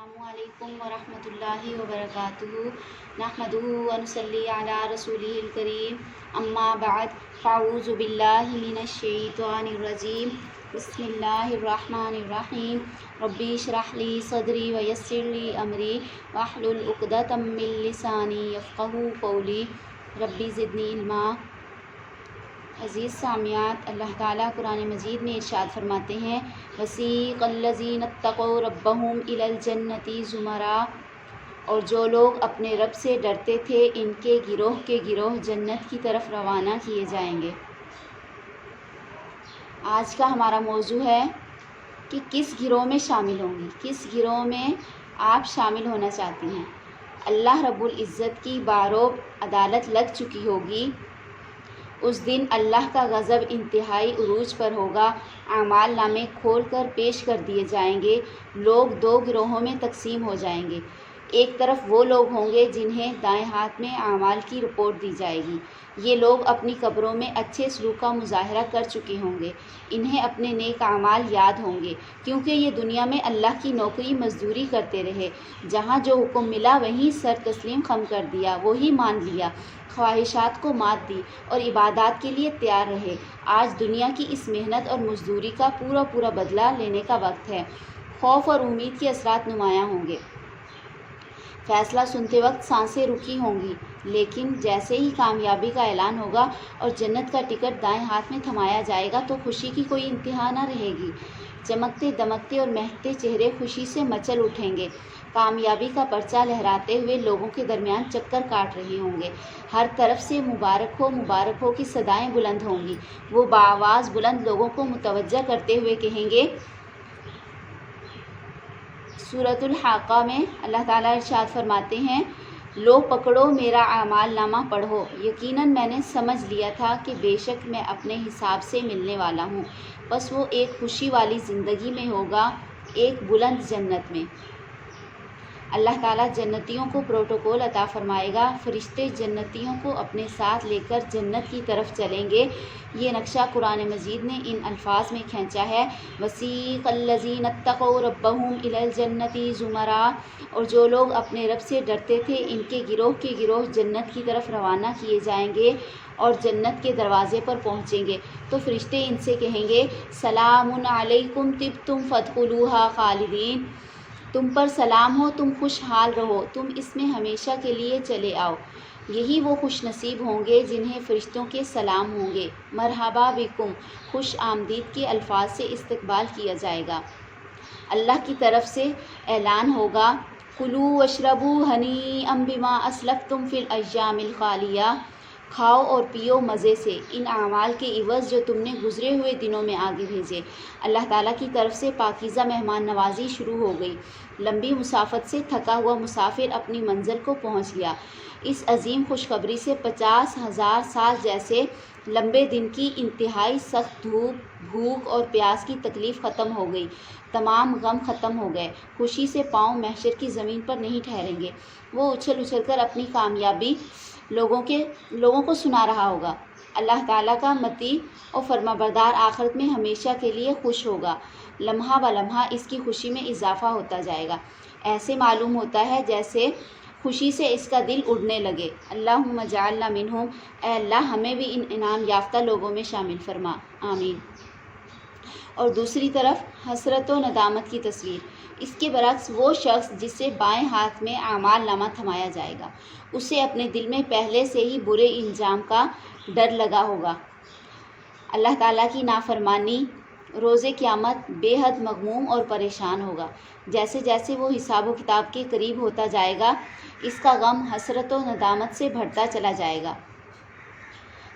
अस्सलामुअलैकुम वरहमतुल्लाहि वबरकातुहू नहमदुहु व नुसल्ली अला रसूलिहिल करीम अम्मा बाद फ़अऊज़ु बिल्लाहि मिनश शैतानिर रजीम बिस्मिल्लाहिर रहमानिर रहीम रब्बी इश्रह ली सदरी व यस्सिर ली अमरी वहलुल उक़दतम मिन लिसानी यफ़क़हू क़ौली रब्बी ज़िदनी इल्मा। अज़ीज़ सामियात, अल्लाह ताला कुरान मजीद में इरशाद फरमाते हैं, वसीक़ल्लज़ीना इत्तक़ौ रब्बहुम इलल जन्नति ज़ुमरा, और जो लोग अपने रब से डरते थे इनके गिरोह के गिरोह जन्नत की तरफ रवाना किए जाएंगे। आज का हमारा मौजू है कि किस गिरोह में शामिल होंगी, किस गिरोह में आप शामिल होना चाहती हैं। अल्लाह रब्बुल इज़्ज़त की बारोब अदालत लग चुकी होगी। उस दिन अल्लाह का गज़ब इंतहाई उरूज पर होगा। आमाल नामे खोल कर पेश कर दिए जाएंगे। लोग दो गिरोहों में तकसीम हो जाएंगे। एक तरफ वो लोग होंगे जिन्हें दाएं हाथ में आमाल की रिपोर्ट दी जाएगी। ये लोग अपनी कब्रों में अच्छे सलूक का मुजाहरा कर चुके होंगे। इन्हें अपने नेक आमाल याद होंगे, क्योंकि ये दुनिया में अल्लाह की नौकरी मजदूरी करते रहे। जहाँ जो हुक्म मिला वहीं सर तस्लीम खम कर दिया, वही मान लिया, ख्वाहिशात को मात दी और इबादत के लिए तैयार रहे। आज दुनिया की इस मेहनत और मजदूरी का पूरा पूरा बदला लेने का वक्त है। खौफ और उम्मीद के असरात नुमायाँ होंगे। फैसला सुनते वक्त सांसें रुकी होंगी, लेकिन जैसे ही कामयाबी का ऐलान होगा और जन्नत का टिकट दाएं हाथ में थमाया जाएगा तो खुशी की कोई इंतहा न रहेगी। चमकते दमकते और महकते चेहरे खुशी से मचल उठेंगे। कामयाबी का पर्चा लहराते हुए लोगों के दरमियान चक्कर काट रहे होंगे। हर तरफ से मुबारक हो की सदाएं बुलंद होंगी। वो बाआवाज़ बुलंद लोगों को मुतवज्जा करते हुए कहेंगे। सूरतुल हाक़ा में अल्लाह ताला इरशाद फरमाते हैं, लो पकड़ो मेरा आमाल नामा पढ़ो, यकीनन मैंने समझ लिया था कि बेशक मैं अपने हिसाब से मिलने वाला हूँ। बस वो एक खुशी वाली ज़िंदगी में होगा, एक बुलंद जन्नत में। अल्लाह ताला जन्नतियों को प्रोटोकॉल अता फरमाएगा। फरिश्ते जन्नतियों को अपने साथ लेकर जन्नत की तरफ चलेंगे। ये नक्शा कुरान मजीद ने इन अल्फाज में खींचा है, वसीक़ल्लज़ीना इत्तक़ौ रब्बहुम इलल जन्नति ज़ुमरा, और जो लोग अपने रब से डरते थे इनके गिरोह के गिरोह जन्नत की तरफ रवाना किए जाएंगे और जन्नत के दरवाज़े पर पहुँचेंगे तो फरिश्ते इनसे कहेंगे, सलामुन अलैकुम तिब्तुम फदखुलूहा खालिदीन, तुम पर सलाम हो, तुम खुशहाल रहो, तुम इसमें हमेशा के लिए चले आओ। यही वो खुश नसीब होंगे जिन्हें फ़रिश्तों के सलाम होंगे। मरहबा बिकुम, खुश आमदीद के अल्फाज से इस्तकबाल किया जाएगा। अल्लाह की तरफ से ऐलान होगा, कुलू वशरबू हनीअम बिमा अस्लफ्तुम फिल अय्यामिल खालिया, खाओ और पियो मज़े से इन आमाल के इवज़ जो तुमने गुज़रे हुए दिनों में आगे भेजे। अल्लाह ताला की तरफ से पाकीज़ा मेहमान नवाजी शुरू हो गई। लंबी मुसाफत से थका हुआ मुसाफिर अपनी मंजिल को पहुंच गया। इस अजीम खुशखबरी से 50,000 साल जैसे लंबे दिन की इंतहाई सख्त धूप, भूख और प्यास की तकलीफ़ ख़त्म हो गई। तमाम गम ख़त्म हो गए। खुशी से पाँव महशर की ज़मीन पर नहीं ठहरेंगे। वो उछल उछल कर अपनी कामयाबी लोगों को सुना रहा होगा। अल्लाह ताला का मती और फरमाबरदार आखिरत में हमेशा के लिए खुश होगा। लम्हा ब लम्हा इसकी खुशी में इजाफ़ा होता जाएगा। ऐसे मालूम होता है जैसे खुशी से इसका दिल उड़ने लगे। अल्लाहुम्मा जअलना मिनहुम, ऐ अल्लाह हमें भी इन इनाम याफ्ता लोगों में शामिल फरमा, आमीन। और दूसरी तरफ हसरत व नदामत की तस्वीर। इसके बरक्स वो शख्स जिसे बाएं हाथ में आमाल नामा थमाया जाएगा, उसे अपने दिल में पहले से ही बुरे इंजाम का डर लगा होगा। अल्लाह ताला की नाफरमानी रोज़े क़यामत बेहद मग़मूम और परेशान होगा। जैसे जैसे वो हिसाब व किताब के करीब होता जाएगा, इसका गम हसरत व नदामत से बढ़ता चला जाएगा।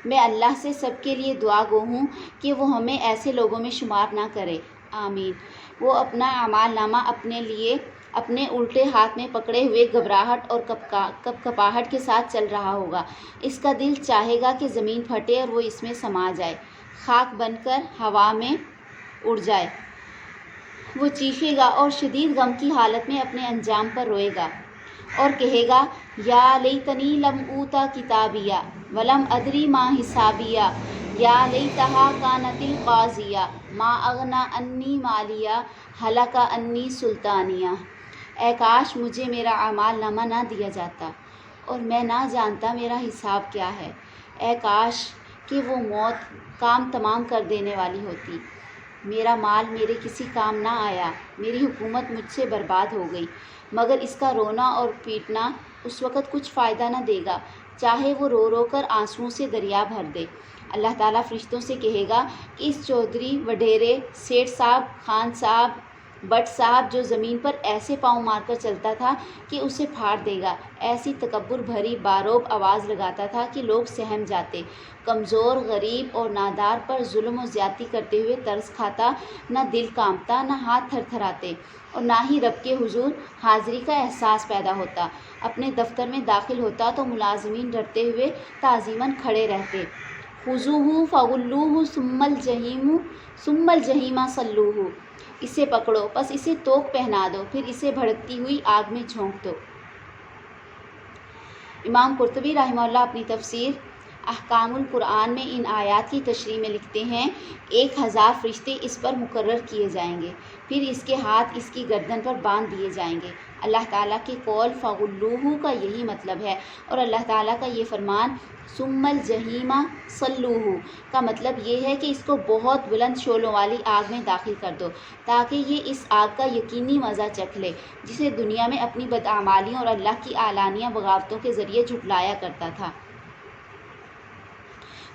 मैं अल्लाह से सबके लिए दुआ गो हूँ कि वो हमें ऐसे लोगों में शुमार ना करे, आमीन। वो अपना आमाल नामा अपने लिए अपने उल्टे हाथ में पकड़े हुए घबराहट और कपकपाहट के साथ चल रहा होगा। इसका दिल चाहेगा कि ज़मीन फटे और वो इसमें समा जाए, खाक बनकर हवा में उड़ जाए। वो चीखेगा और शदीद गम की हालत में अपने अंजाम पर रोएगा और कहेगा, या लैतनी लम ऊता किताबिया वलम अदरी मा हिसाबिया, या लैतहा कानतिल काज़िया मा अगना अन्नी मालिया हलका अन्नी सुल्तानिया। اے کاش مجھے میرا اعمال نامہ نہ دیا جاتا اور میں نہ جانتا میرا حساب کیا ہے۔ اے کاش کہ وہ موت کام تمام کر دینے والی ہوتی۔ میرا مال میرے کسی کام نہ آیا، میری حکومت مجھ سے برباد ہو گئی، مگر اس کا رونا اور پیٹنا اس وقت کچھ فائدہ نہ دے گا، چاہے وہ رو رو کر آنسوؤں سے دریا بھر دے۔ اللہ تعالیٰ فرشتوں سے کہے گا کہ اس چودھری، وڈیرے، سیٹھ صاحب، خان صاحب، بٹ صاحب جو زمین پر ایسے پاؤں مار کر چلتا تھا کہ اسے پھاڑ دے گا، ایسی تکبر بھری باروب آواز لگاتا تھا کہ لوگ سہم جاتے، کمزور، غریب اور نادار پر ظلم و زیادتی کرتے ہوئے ترس کھاتا، نہ دل کانپتا، نہ ہاتھ تھر تھراتے اور نہ ہی رب کے حضور حاضری کا احساس پیدا ہوتا۔ اپنے دفتر میں داخل ہوتا تو ملازمین ڈرتے ہوئے تعظیماً کھڑے رہتے۔ خذوہ فغلوہ ثم الجحیم صلوہ، اسے پکڑو پس اسے توق پہنا دو، پھر اسے بھڑکتی ہوئی آگ میں جھونک دو۔ امام قرطبی رحمہ اللہ اپنی تفسیر احکام القرآن میں ان آیات کی تشریح میں لکھتے ہیں 1000 فرشتے اس پر مقرر کیے جائیں گے، پھر اس کے ہاتھ اس کی گردن پر باندھ دیے جائیں گے۔ اللہ تعالیٰ کے قول فغلوہ کا یہی مطلب ہے، اور اللہ تعالیٰ کا یہ فرمان ثم الجحیم صلوہ کا مطلب یہ ہے کہ اس کو بہت بلند شعلوں والی آگ میں داخل کر دو تاکہ یہ اس آگ کا یقینی مزہ چکھ لے جسے دنیا میں اپنی بدعمالیوں اور اللہ کی اعلانیہ بغاوتوں کے ذریعے جھٹلایا کرتا تھا۔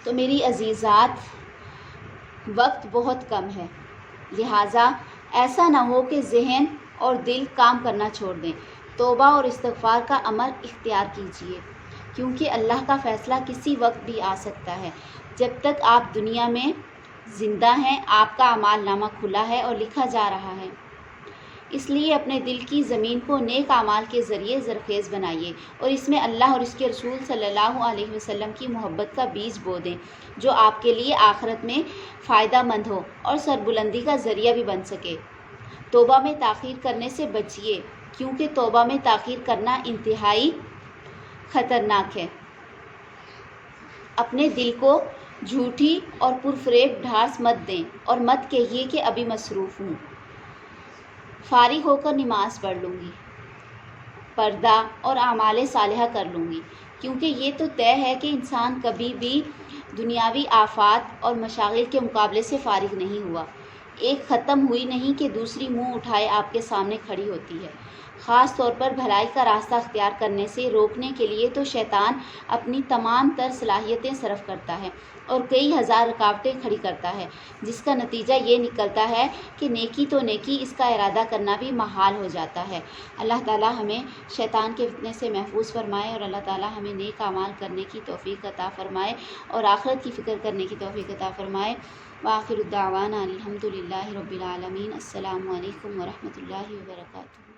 تو میری عزیزات، وقت بہت کم ہے، لہٰذا ایسا نہ ہو کہ ذہن اور دل کام کرنا چھوڑ دیں۔ توبہ اور استغفار کا عمل اختیار کیجیے، کیونکہ اللہ کا فیصلہ کسی وقت بھی آ سکتا ہے۔ جب تک آپ دنیا میں زندہ ہیں، آپ کا اعمال نامہ کھلا ہے اور لکھا جا رہا ہے۔ اس لیے اپنے دل کی زمین کو نیک اعمال کے ذریعے زرخیز بنائیے اور اس میں اللہ اور اس کے رسول صلی اللہ علیہ وسلم کی محبت کا بیج بو دیں، جو آپ کے لیے آخرت میں فائدہ مند ہو اور سربلندی کا ذریعہ بھی بن سکے۔ توبہ میں تاخیر کرنے سے بچیے، کیونکہ توبہ میں تاخیر کرنا انتہائی خطرناک ہے۔ اپنے دل کو جھوٹی اور پرفریب ڈھارس مت دیں اور مت کہیے کہ ابھی مصروف ہوں، فارغ ہو کر نماز پڑھ لوں گی، پردہ اور اعمال صالحہ کر لوں گی، کیونکہ یہ تو طے ہے کہ انسان کبھی بھی دنیاوی آفات اور مشاغل کے مقابلے سے فارغ نہیں ہوا۔ ایک ختم ہوئی نہیں کہ دوسری منہ اٹھائے آپ کے سامنے کھڑی ہوتی ہے۔ خاص طور پر بھلائی کا راستہ اختیار کرنے سے روکنے کے لیے تو شیطان اپنی تمام تر صلاحیتیں صرف کرتا ہے اور کئی ہزار رکاوٹیں کھڑی کرتا ہے، جس کا نتیجہ یہ نکلتا ہے کہ نیکی تو نیکی، اس کا ارادہ کرنا بھی محال ہو جاتا ہے۔ اللہ تعالیٰ ہمیں شیطان کے فتنے سے محفوظ فرمائے اور اللہ تعالیٰ ہمیں نیک اعمال کرنے کی توفیق عطا فرمائے اور آخرت کی فکر کرنے کی توفیق عطا فرمائے۔ وآخر الدعوانا الحمد للہ رب العالمین۔ السلام علیکم ورحمۃ اللہ وبرکاتہ۔